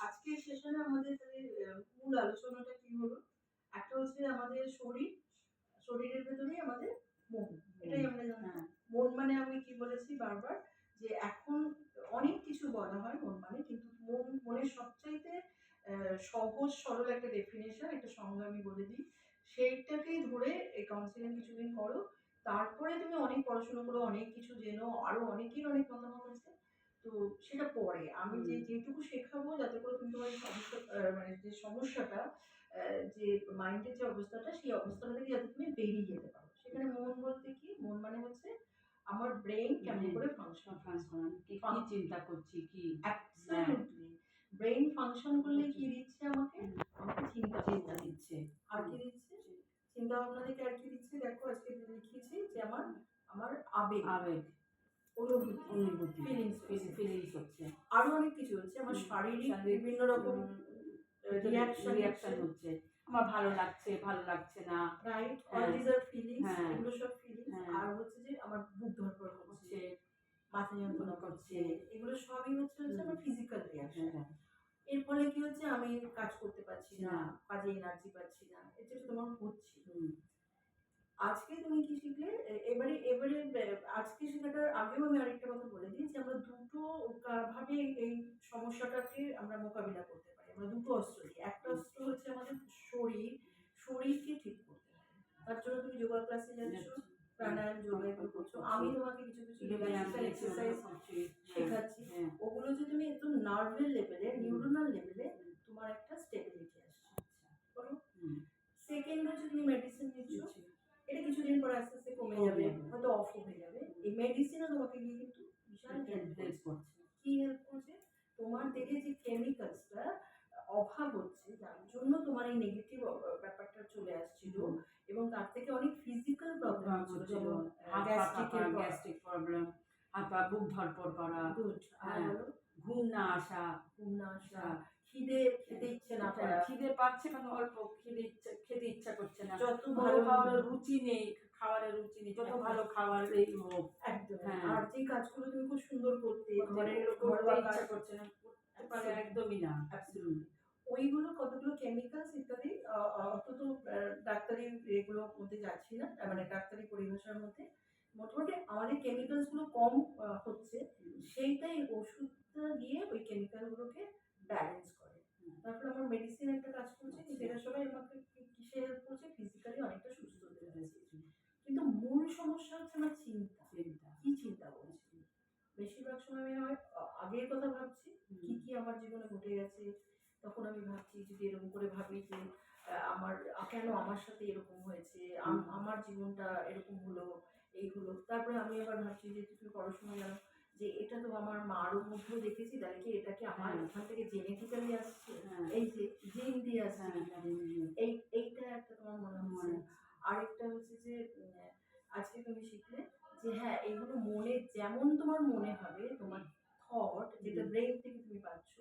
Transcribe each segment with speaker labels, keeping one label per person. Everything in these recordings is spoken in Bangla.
Speaker 1: আজকের সেশনে আমাদের তাহলে মূল আলোচনাটা কি হলো? একটা হচ্ছে আমাদের শরীর, শরীরের ভেতরেই আমাদের মন। এটাই আমরা জানতাম। মন মানে আমি কি বলেছি বারবার যে এখন অনেক কিছু বলা হয় মন মানে, কিন্তু মনের সবচাইতে সহজ সরল একটা ডেফিনিশন, একটা সংজ্ঞা আমি বলে দিই। সেইটাকেই ধরে এই কাউন্সেলিং কিছুদিন করো। তারপরে তুমি অনেক পড়াশোনা করো, অনেক কিছু জেনো, আরো অনেকের অনেক মতামত আছে। তো সেটা পরে আমি যেটুকু শেখাবো যাতে করে তুমি তোমার সমস্যা মানে যে সমস্যাটা যে মাইন্ডের যে অবস্থাটা সেই অবস্থাটা থেকে যাতে তুমি বেরিয়ে যেতে পারো। সেখানে মন বলতে কি? মন মানে হচ্ছে আমার ব্রেইন কেমন করে ফাংশন
Speaker 2: কি চিন্তা করছি কি
Speaker 1: অ্যাবসলিউটলি ব্রেইন ফাংশন করলে কি দিচ্ছে আমাকে? আমাকে চিন্তা
Speaker 2: দিচ্ছে।
Speaker 1: আর কি দিচ্ছে? চিন্তা ভাবনা থেকে আর কি দিচ্ছে? দেখো আজকে লিখেছি যে আমার আমার আবেগ অনুভূতি
Speaker 2: ফিলিংস হচ্ছে।
Speaker 1: আরো অনেক কিছু হচ্ছে। আমার শারীরিক বিভিন্ন রকম রিয়াকশন হচ্ছে।
Speaker 2: আমার ভালো লাগছে, ভালো লাগছে না,
Speaker 1: রাইট? অল দিস আর ফিলিংস। এগুলো সব ফিলিংস। আর হচ্ছে যে আমার বুক ধড়ফড় করছে, মাথা যন্ত্রণা করছে, এগুলো সবই হচ্ছে আমার ফিজিক্যাল রিয়াকশন। এর ফলে কি হচ্ছে? আমি কাজ করতে পারছি না, কাজে এনার্জি পাচ্ছি না। এটা তোমার হচ্ছে। আজকে তুমি কি শিখলে? এবারে এবারে আজকে শেখাটার আগেও আমি আরেকটা কথা বলে দিই যে আমরা দুটো ভাবে এই সমস্যাটাকে আমরা মোকাবিলা করতে পারি। আমরা দুটো অস্ত্র দিই। একটা অস্ত্র হচ্ছে আমাদের শরীরকে ঠিক করতে হবে। তার জন্য তুমি যোগা ক্লাসে যাচ্ছ, প্রাণায়াম, যোগা এগুলো করছো। আমি তোমাকে কিছু কিছু এক্সারসাইজ শেখাচ্ছি। ওগুলো যে তুমি একদম নার্ভের লেভেলে, নিউরোনাল লেভেলে তোমার একটা স্টেবিলিটি আসছে। বলো? সেকেন্ড হচ্ছে তুমি মেডিসিন নিচ্ছ, এটা কিছুদিন পর আস্তে আস্তে কমে যাবে, হয়তো অফ হয়ে যাবে। এই মেডিসিনও তোমাকে গিয়ে কিন্তু বিশাল হেল্প করছে। কি হেল্প করছে? তোমার দেহে যে কেমিক্যালসটা অভাব হচ্ছে, যার জন্য তোমার এই নেগেটিভ ব্যাপারটা চলে আসছিল, এবং তার থেকে অনেক ফিজিক্যাল প্রবলেম হচ্ছিল, যেমন গ্যাস্ট্রিক প্রবলেম,
Speaker 2: হাত পা বুক ধড়ফড় করা, ঘুম না আসা,
Speaker 1: খেতে ইচ্ছে না করা,
Speaker 2: খিদে পাচ্ছে মানে অল্প খেতে ইচ্ছা করছে না,
Speaker 1: যত
Speaker 2: ভালো খাবারের রুচি নেই, যত ভালো খাবার এই হোক।
Speaker 1: একদম। আর যে কাজগুলো তুমি খুব সুন্দর করতে
Speaker 2: ইচ্ছা করছে না, করতে পারে একদমই না।
Speaker 1: ওইগুলো কতগুলো কেমিক্যালস ইত্যাদি অত তো ডাক্তারি এগুলোর মধ্যে যাচ্ছি না, মানে ডাক্তারি পরিভাষার মধ্যে মোটামুটি আমাদের কেমিক্যালস গুলো কম হচ্ছে, সেইটাই ওষুধটা দিয়ে ওই কেমিক্যাল গুলোকে ব্যালেন্স করে। তারপর আমার মেডিসিন একটা কাজ করছে, সেটা সবাই আমাকে কিসে হেল্প করছে? ফিজিক্যালি অনেকটা সুস্থ হতে পেরেছি। কিন্তু মূল সমস্যা হচ্ছে আমার চিন্তা। কি চিন্তা করছি? বেশিরভাগ সময় আমি হয় আগের কথা ভাবছি, কি কি আমার জীবনে ঘটে গেছে, তখন আমি ভাবছি যদি এরকম করে ভাবি যে আমার কেন আমার সাথে এরকম হয়েছে, আমার জীবনটা এরকম হলো, এই হলো। তারপরে আমি আবার ভাবছি যে তুমি পড়াশোনা জানো যে এটা তো আমার মারও মধ্যেও দেখেছি, তাহলে কি এটা কি আমার ওখান থেকে জেনেটিক্যালি আসছে, এই যে জিন দিয়ে আসছে, এইটা একটা তোমার মনে হচ্ছে। আরেকটা হচ্ছে যে আজকে তুমি শিখলে যে হ্যাঁ এগুলো মনে যেমন তোমার মনে হবে, তোমার থট যেটা ব্রেন থেকে তুমি পাচ্ছ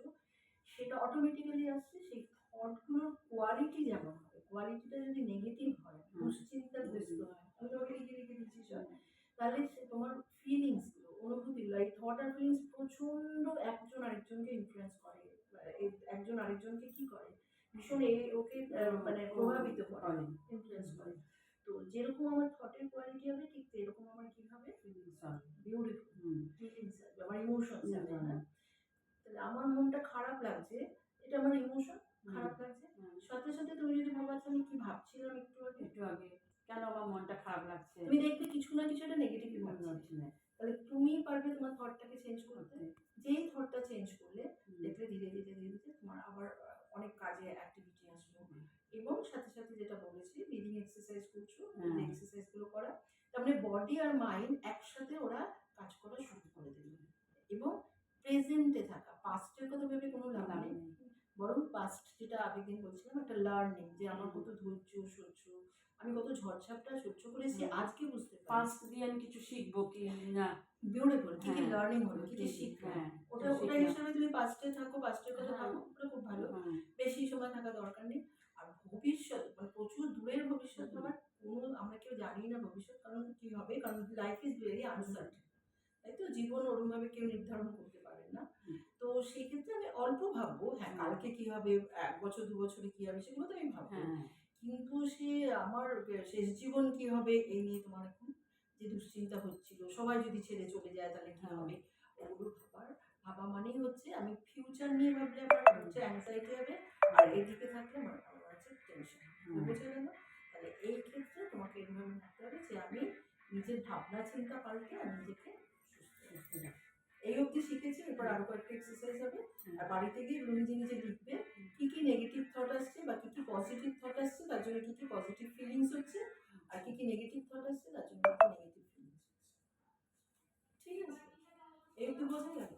Speaker 1: সেটা অটোমেটিক্যালি আসছে। সেই থটগুলোর কোয়ালিটি যেমন হবে, কোয়ালিটিটা যদি নেগেটিভ হয়, দুশ্চিন্তাগ্রস্ত হয়, আমি তোমাকে লিখে লিখে দিচ্ছি সব, তাহলে সে তোমার ফিলিংস গুলো, অনুভূতিগুলো, এই থট আর ফিলিংস প্রচন্ড একজন আরেকজনকে ইনফ্লুয়েন্স করে। একজন আরেকজনকে কি করে? ভীষণ ওকে মানে প্রভাবিত করে, ইনফ্লুয়েন্স করে। তো যেরকম আমার থটের কোয়ালিটি হবে, ঠিক সেরকম আমার কি হবে? বিউটিফুল ফিলিংস আসবে, আমার ইমোশনস আসবে না? তাহলে আমার মনটা খারাপ লাগছে, এটা আমার ইমোশন, খারাপ লাগছে। সাথে সাথে তুমি যদি ভাবা আমি কি ভাবছিলাম একটু আগে,
Speaker 2: কেন আমার মনটা খারাপ লাগছে,
Speaker 1: তুমি দেখবে কিছু না কিছু একটা নেগেটিভ ভাবছি না। তাহলে তুমি পারবে তোমার থটটাকে চেঞ্জ করতে। যেই থটটা চেঞ্জ করলে দেখবে ধীরে ধীরে ধীরে ধীরে তোমার আবার অনেক কাজে অ্যাক্টিভিটি আসবে। এবং সাথে সাথে যেটা বলেছি, ব্রিদিং এক্সারসাইজ করছো, এই এক্সারসাইজ গুলো করা, তার মানে বডি আর মাইন্ড একসাথে ওরা কাজ করা শুরু করে দেবে। এবং প্রেজেন্টে থাকা, পাস্টের কথা ভেবে কোনো লাভ নেই, বরং পাস্ট যেটা আগের দিন বলছিলাম একটা লার্নিং, যে আমার কত ধৈর্য সহ্য, আমি কত ঝড়ঝাপটা সহ্য করেছি, আজকে বুঝতে পারছি
Speaker 2: পাস্ট দিয়ে আমি কিছু শিখবো কি না,
Speaker 1: বিউটিফুল, কি কি লার্নিং হলো, কি কি শিখলাম, ওটা হিসাবে তুমি পাস্টে থাকো, পাস্টের কথা ভাবো, ওটা খুব ভালো। বেশি সময় থাকা দরকার নেই। আর ভবিষ্যৎ মানে প্রচুর দূরের ভবিষ্যৎ আমার কোনো, আমরা কেউ জানি না ভবিষ্যৎ কারণ কি হবে, কারণ লাইফ ইজ ভেরি আনসার্টেন, তাই তো? জীবন ওরকম ভাবে কেউ নির্ধারণ করতে পারে না। তো সেই ক্ষেত্রে আমি অল্প ভাবি ভাববো, হ্যাঁ
Speaker 2: হুম।
Speaker 1: কালকে কি হবে, ১ বছর ২ বছরে কি হবে সেগুলো তো আমি ভাববো।
Speaker 2: হ্যাঁ,
Speaker 1: কিন্তু সে আমার শেষ জীবন কি হবে এই নিয়ে তোমার এখন যে দুশ্চিন্তা হচ্ছিল, সবাই যদি ছেড়ে চলে যায় তাহলে কি
Speaker 2: হ্যাঁ।
Speaker 1: হবে? ওগুলো ভাবা মানেই হচ্ছে আমি ফিউচার নিয়ে ভাবলে আমার হচ্ছে অ্যাংজাইটি হবে, আর এদিকে থাকলে আমার হচ্ছে টেনশন।
Speaker 2: হুম।
Speaker 1: বোঝা গেল? তাহলে এই ক্ষেত্রে তোমাকে এভাবে ভাবতে হবে যে আমি নিজের ভাবনা চিন্তা পাল্টে আমি নিজেকে সুস্থ রাখবো। এই অবধি শিখেছি, এরপর আরো কয়েকটা এক্সারসাইজ হবে। আর বাড়িতে গিয়ে এগুলো নিজে নিজে লিখবে কি কি নেগেটিভ থট আসছে বা কি কি পজিটিভ থট আসছে তার জন্য কি কি পজিটিভ ফিলিংস হচ্ছে, আর কি কি নেগেটিভ থট আসছে তার জন্য কি কি নেগেটিভ ফিলিংস হচ্ছে। ঠিক আছে, এই অবধি বোঝা গেল?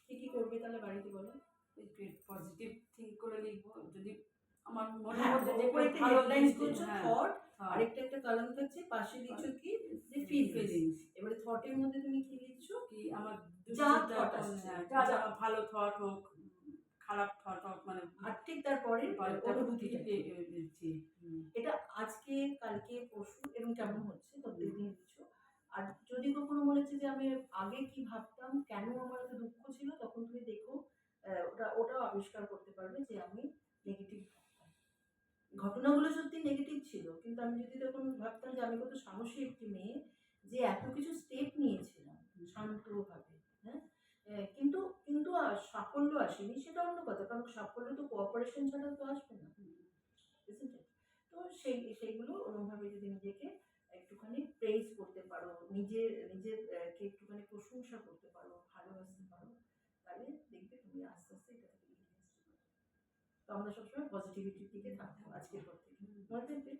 Speaker 1: কি কি করবে তাহলে বাড়িতে বলো?
Speaker 2: একটু পজিটিভ থিঙ্ক করে লিখবো যদি আমার মনের
Speaker 1: হ্যাঁ,
Speaker 2: মধ্যে যে
Speaker 1: ওপরে একটা
Speaker 2: ভালো
Speaker 1: হেডলাইন্স
Speaker 2: জিনিস,
Speaker 1: করছো
Speaker 2: হ্যাঁ,
Speaker 1: থট,
Speaker 2: হ্যাঁ,
Speaker 1: আরেকটা একটা কলাম থাকছে, পাশে লিখছো কি যে ফিলিংস।
Speaker 2: ফিলিংস
Speaker 1: এবারে থটের মধ্যে তুমি কি লিখছো?
Speaker 2: কি আমার
Speaker 1: যা
Speaker 2: দুশ্চিন্তা
Speaker 1: থট আসছে,
Speaker 2: হ্যাঁ, যা যা ভালো থট হোক, খারাপ থট হোক, মানে
Speaker 1: আর ঠিক তারপরে অনুভূতিটা কি?
Speaker 2: দিচ্ছি।
Speaker 1: এটা আজকে, কালকে, পরশু এরকম কেমন হচ্ছে প্রত্যেকদিন লিখছো। আর যদি কখনো মনে হচ্ছে যে আমি আগে কি ভাবতাম, কেন আমার এত দুঃখ ছিল, তখন তুমি দেখো ওটাও আবিষ্কার করতে পারবে যে আমি নেগেটিভ ভাবতাম। ঘটনাগুলো সত্যি নেগেটিভ ছিল, কিন্তু আমি যদি তখন ভাবতাম যে আমি কত সাহসী একটি মেয়ে যে এত কিছু স্টেপ নিয়েছিলাম শান্তভাবে, হ্যাঁ, কিন্তু কিন্তু সাফল্য আসেনি সেটা অন্য কথা, কারণ সাফল্য তো কোঅপারেশন ছাড়া তো আসবে না, isn't it? তো সেইগুলো ওরকমভাবে যদি নিজেকে একটুখানি প্রেইজ করতে পারো, নিজের কে একটুখানি প্রশংসা করতে পারো, ভালোবাসতে পারো, তাহলে দেখবে তুমি আস্তে আস্তে এটা থেকে বেরিয়ে আসতে পারবে। তো আমরা সবসময় পজিটিভিটির দিকে থাকবো আজকের পর থেকে, মনে থাকবে।